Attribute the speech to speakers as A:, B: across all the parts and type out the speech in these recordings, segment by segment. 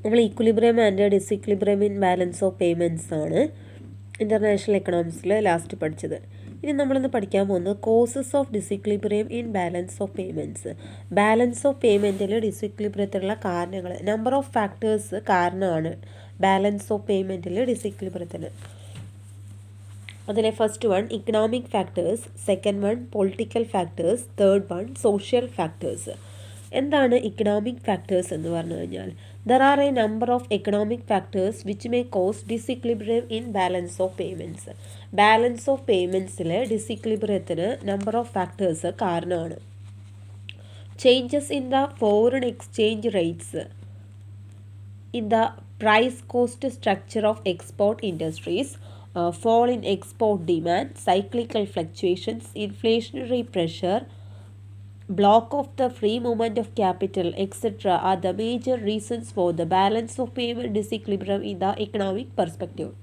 A: നമ്മൾ equilibrium and disequilibrium in balance of payments ആണ് international എക്കണോമിക്സിൽ ലാസ്റ്റ് പഠിച്ചത്. ഇനി നമ്മളിന്ന് പഠിക്കാൻ പോകുന്നത് causes of disequilibrium in balance of payments. Balance of പേയ്മെൻറ്റിൽ ഡിസിക്വിലിബ്രിയത്തിലുള്ള കാരണങ്ങൾ, നമ്പർ ഓഫ് ഫാക്ടേഴ്സ് കാരണമാണ് ബാലൻസ് ഓഫ് പേയ്മെൻറ്റിൽ ഡിസിക്വിലിബ്രിയത്തിന്. അതിലെ first one economic factors, second one political factors, third one social factors. എന്താണ് ഇക്കണോമിക് ഫാക്ടേഴ്സ് എന്ന് പറഞ്ഞു കഴിഞ്ഞാൽ, there are a number of economic factors which may cause disequilibrium in balance of payments. Balance of പേയ്മെൻറ്റ്സിലെ ഡിസിക്വിലിബ്രിയത്തിന് number of factors കാരണമാണ്. Changes in the foreign exchange rates, in the price cost structure of export industries, fall in export demand, cyclical fluctuations, inflationary pressure, block of the free movement of capital, etc. are the major reasons for the balance of payment disequilibrium in the economic perspective.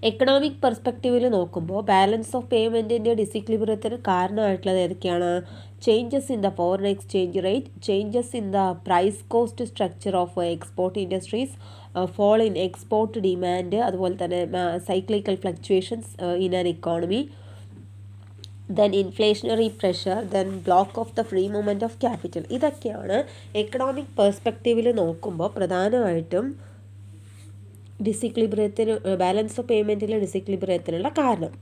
A: Economic പെർസ്പെക്റ്റീവിൽ നോക്കുമ്പോൾ ബാലൻസ് ഓഫ് പേയ്മെൻറ്റിൻ്റെ ഡിസിക്വിലിബ്രിയത്തിന് കാരണമായിട്ടുള്ളത് ഏതൊക്കെയാണ്? Changes in the foreign exchange rate, changes in the price cost structure of export industries, fall in export demand, അതുപോലെ തന്നെ cyclical fluctuations in an economy, then inflationary pressure, then block of the free movement of capital. ഇതൊക്കെയാണ് economic പെർസ്പെക്റ്റീവിൽ നോക്കുമ്പോൾ പ്രധാനമായിട്ടും ഡിസിക്വിലിബ്രിയത്തിന്, balance of പേയ്മെൻറ്റിൽ ഡിസിക്വിലിബ്രിയത്തിനുള്ള കാരണം.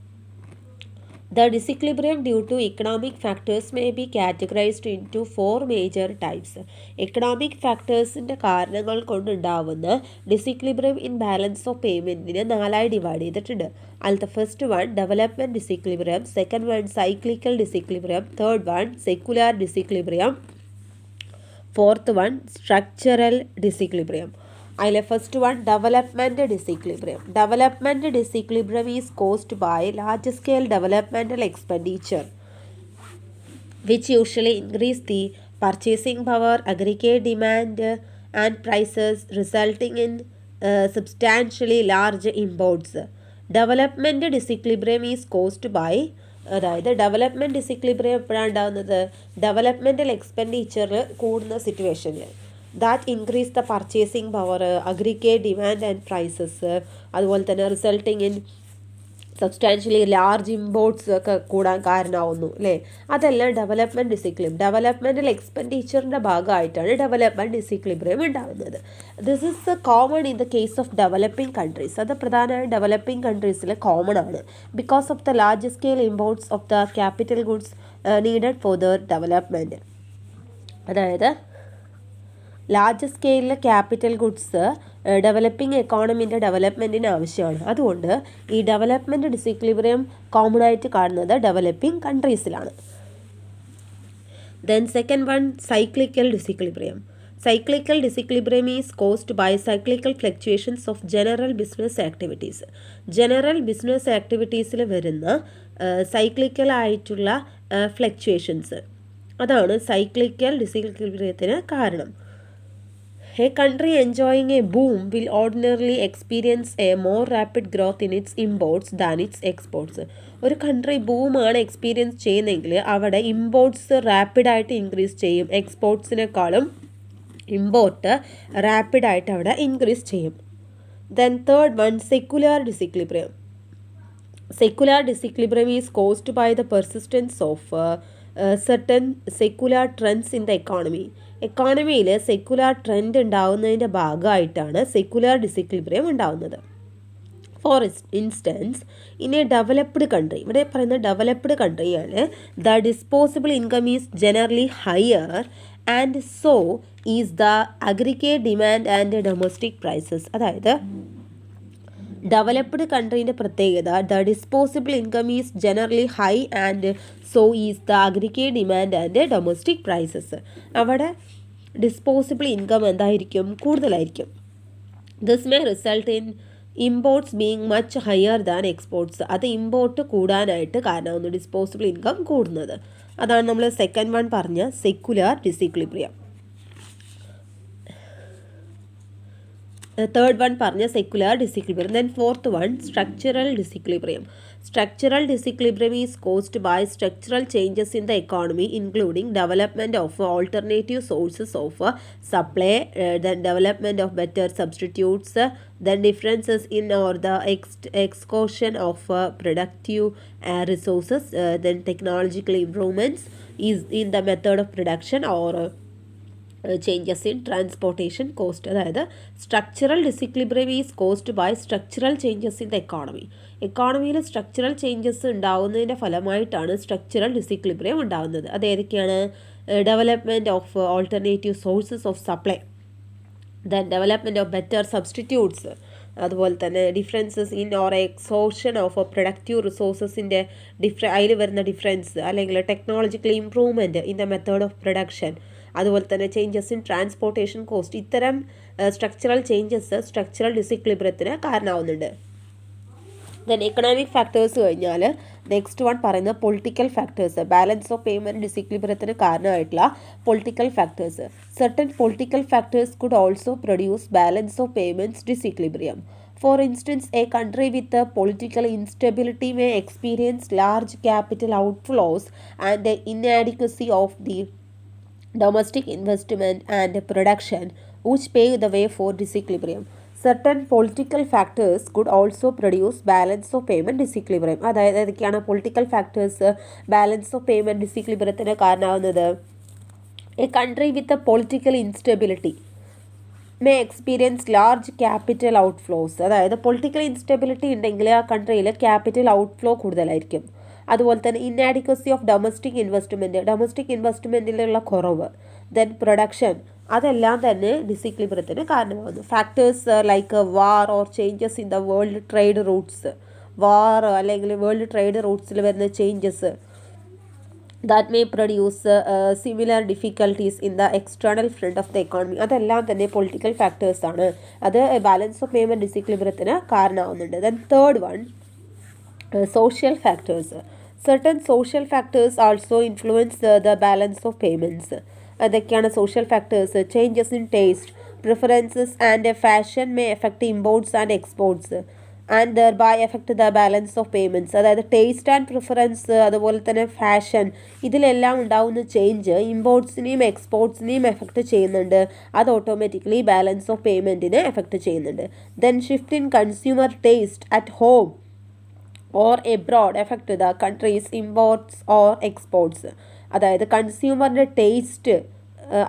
A: The disequilibrium due to economic factors may be categorized into 4 major types. Economic ഫാക്ടേഴ്സിൻ്റെ കാരണങ്ങൾ കൊണ്ടുണ്ടാവുന്ന disequilibrium in balance of പേയ്മെൻറ്റിനെ 4ആയി ഡിവൈഡ് ചെയ്തിട്ടുണ്ട്. അതിൽ first one development disequilibrium, second one cyclical disequilibrium, third one secular disequilibrium, fourth one structural disequilibrium. അതിലെ first one development disequilibrium. Development disequilibrium is caused by large scale developmental expenditure which usually increase the purchasing power, aggregate demand and prices resulting in substantially large imports. Development disequilibrium is caused by, അതായത് development disequilibrium എപ്പോഴാണ് ഉണ്ടാകുന്നത്? Developmental expenditure കൂടുന്ന സിറ്റുവേഷനിൽ. That increase the purchasing power, aggregate demand and prices, അതുപോലെ തന്നെ resulting in substantially large imports ഒക്കെ കൂടാൻ കാരണമാവുന്നു അല്ലേ? അതെല്ലാം ഡെവലപ്മെൻറ്റ് ഡിസിക്വിലിബ്രിയം, ഡെവലപ്മെൻറ്റൽ എക്സ്പെൻഡിച്ചറിൻ്റെ ഭാഗമായിട്ടാണ് ഡെവലപ്മെൻറ്റ് ഡിസിക്വിലിബ്രിയം ഉണ്ടാകുന്നത്. This is common in the case of developing countries. അത് പ്രധാനമായും ഡെവലപ്പിംഗ് കൺട്രീസിൽ കോമൺ ആണ്. Because of the large scale imports of the capital goods needed for their development. അതായത് ലാർജ് സ്കെയിലിൽ capital goods developing എക്കോണമിൻ്റെ ഡെവലപ്മെൻറ്റിന് ആവശ്യമാണ്. അതുകൊണ്ട് ഈ ഡെവലപ്മെൻറ്റ് ഡിസിക്വിലിബ്രിയം കോമൺ ആയിട്ട് കാണുന്നത് ഡെവലപ്പിംഗ് കൺട്രീസിലാണ്. Then second one cyclical disequilibrium. Cyclical disequilibrium is caused by cyclical fluctuations of general business activities. General business ആക്ടിവിറ്റീസിൽ വരുന്ന സൈക്ലിക്കലായിട്ടുള്ള ഫ്ലക്ച്വേഷൻസ്, അതാണ് സൈക്ലിക്കൽ ഡിസിക്വിലിബ്രിയത്തിന് കാരണം. A country enjoying a boom will ordinarily experience a more rapid growth in its imports than its exports. ഒരു country ബൂമാണ് experience ചെയ്യുന്നതെങ്കിൽ അവിടെ imports റാപ്പിഡായിട്ട് increase ചെയ്യും, എക്സ്പോർട്സിനേക്കാളും import റാപ്പിഡായിട്ട് അവിടെ increase ചെയ്യും. Then third one secular disequilibrium. Secular disequilibrium is caused by the persistence of certain secular trends in the economy. എക്കോണമിയിൽ secular trend ഉണ്ടാവുന്നതിൻ്റെ ഭാഗമായിട്ടാണ് secular disequilibrium ഉണ്ടാവുന്നത്. For instance, in a developed country, ഇവിടെ പറയുന്ന developed കൺട്രിയാണ്, the disposable income is generally higher and so is the aggregate demand and domestic prices. അതായത് developed കൺട്രീൻ്റെ പ്രത്യേകത, the disposable income is generally high and so is the aggregate demand and domestic prices. അവിടെ disposable income എന്തായിരിക്കും? കൂടുതലായിരിക്കും. This may result in imports being much higher than exports. അത് import കൂടാനായിട്ട് കാരണമാകുന്നു, disposable income കൂടുന്നത്. അതാണ് നമ്മൾ സെക്കൻഡ് വൺ പറഞ്ഞ സെക്കുലാർ ഡിസിക്വിലിബ്രിയം. തേർഡ് വൺ പറഞ്ഞ secular disequilibrium. Then fourth one structural disequilibrium. Structural disequilibrium is caused by structural changes in the economy, including development of alternative sources of supply, then development of better substitutes, then differences in or the exhaustion of productive resources, then technological improvements is in the method of production or changes in transportation cost. അതായത് structural disequilibrium is caused by structural changes in the economy. എക്കോണമിയിൽ structural changes ഉണ്ടാകുന്നതിൻ്റെ ഫലമായിട്ടാണ് structural disequilibrium ഉണ്ടാകുന്നത്. അതേതൊക്കെയാണ്? Development of alternative sources of supply, then development of better substitutes, അതുപോലെ തന്നെ differences in or exhaustion of productive റിസോഴ്സസിൻ്റെ അതിൽ വരുന്ന ഡിഫറൻസ്, അല്ലെങ്കിൽ technological improvement in the method of production, അതുപോലെ തന്നെ ചേഞ്ചസ് ഇൻ ട്രാൻസ്പോർട്ടേഷൻ കോസ്റ്റ്. ഇത്തരം സ്ട്രക്ചറൽ ചേഞ്ചസ് സ്ട്രക്ചറൽ ഡിസിക്ലിബ്രിയത്തിന് കാരണമാവുന്നുണ്ട്. ദെൻ എക്കണോമിക് ഫാക്ടേഴ്സ് കഴിഞ്ഞാൽ നെക്സ്റ്റ് വൺ പറയുന്നത് political factors. Balance of payment ഡിസിക്ലിബ്രിയത്തിന് കാരണമായിട്ടുള്ള political factors. Certain political factors could also produce balance of payments disequilibrium. For instance, a country with a political instability may experience large capital outflows and the inadequacy of the domestic investment and production, which pave the way for disequilibrium. Certain political factors could also produce balance of payment disequilibrium. അതായത് ഏതൊക്കെയാണ് political factors balance of payment ഡിസിക്ലിബ്രിയത്തിന് കാരണമാകുന്നത്? A country with a political instability may experience large capital outflows. അതായത് political instability ഉണ്ടെങ്കിൽ ആ കൺട്രിയിൽ capital outflow കൂടുതലായിരിക്കും. അതുപോലെ തന്നെ ഇന്നാഡിക്വസി ഓഫ് ഡൊമസ്റ്റിക് ഇൻവെസ്റ്റ്മെൻറ്റിലുള്ള കുറവ്, ദെൻ പ്രൊഡക്ഷൻ, അതെല്ലാം തന്നെ ഡിസിക്ലിബ്രിയത്തിന് കാരണമാകുന്നു. Factors like war or changes in the world trade routes, war അല്ലെങ്കിൽ വേൾഡ് ട്രേഡ് റൂട്ട്സിൽ വരുന്ന changes that may produce similar difficulties in the external front of the economy. അതെല്ലാം തന്നെ പൊളിറ്റിക്കൽ ഫാക്ടേഴ്സ് ആണ്. അത് ബാലൻസ് ഓഫ് പേയ്മെൻറ്റ് ഡിസിക്ലിബ്രിയത്തിന് കാരണമാവുന്നുണ്ട്. Then third one social factors. Certain social factors also influence the balance of payments. അതൊക്കെയാണ് social factors. Changes in taste, preferences and fashion may affect imports and exports and thereby affect the balance of payments. അതായത് taste and preference, അതുപോലെ തന്നെ fashion, ഇതിലെല്ലാം ഉണ്ടാകുന്ന change ഇമ്പോർട്ട്സിനെയും എക്സ്പോർട്ട്സിനെയും affect ചെയ്യുന്നുണ്ട്. അത് automatically balance of പേയ്മെൻറ്റിനെ affect ചെയ്യുന്നുണ്ട്. Then shift in consumer taste at home or abroad affect the country's imports or exports. അതായത് കൺസ്യൂമറിൻ്റെ ടേസ്റ്റ്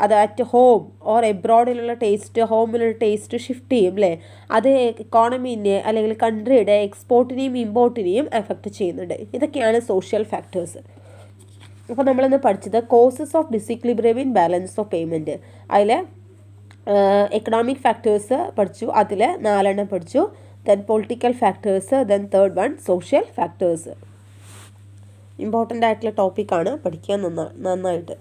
A: അത് അറ്റ് ഹോം ഓർ എബ്രോഡിലുള്ള ടേസ്റ്റ് ഹോമിലുള്ള ടേസ്റ്റ് ഷിഫ്റ്റ് ചെയ്യും അല്ലേ. അത് ഇക്കോണമീനെ അല്ലെങ്കിൽ കൺട്രിയുടെ എക്സ്പോർട്ടിനെയും ഇമ്പോർട്ടിനെയും എഫക്റ്റ് ചെയ്യുന്നുണ്ട്. ഇതൊക്കെയാണ് സോഷ്യൽ ഫാക്ടേഴ്സ്. അപ്പോൾ നമ്മളിന്ന് പഠിച്ചത് causes of disequilibrium in balance of payment. അതിൽ എക്കണോമിക് ഫാക്ടേഴ്സ് പഠിച്ചു, അതിൽ 4 പഠിച്ചു. Then political factors, then third one social factors. Important ആയിട്ടുള്ള ടോപ്പിക്കാണ്, പഠിക്കാൻ നന്നായിട്ട്.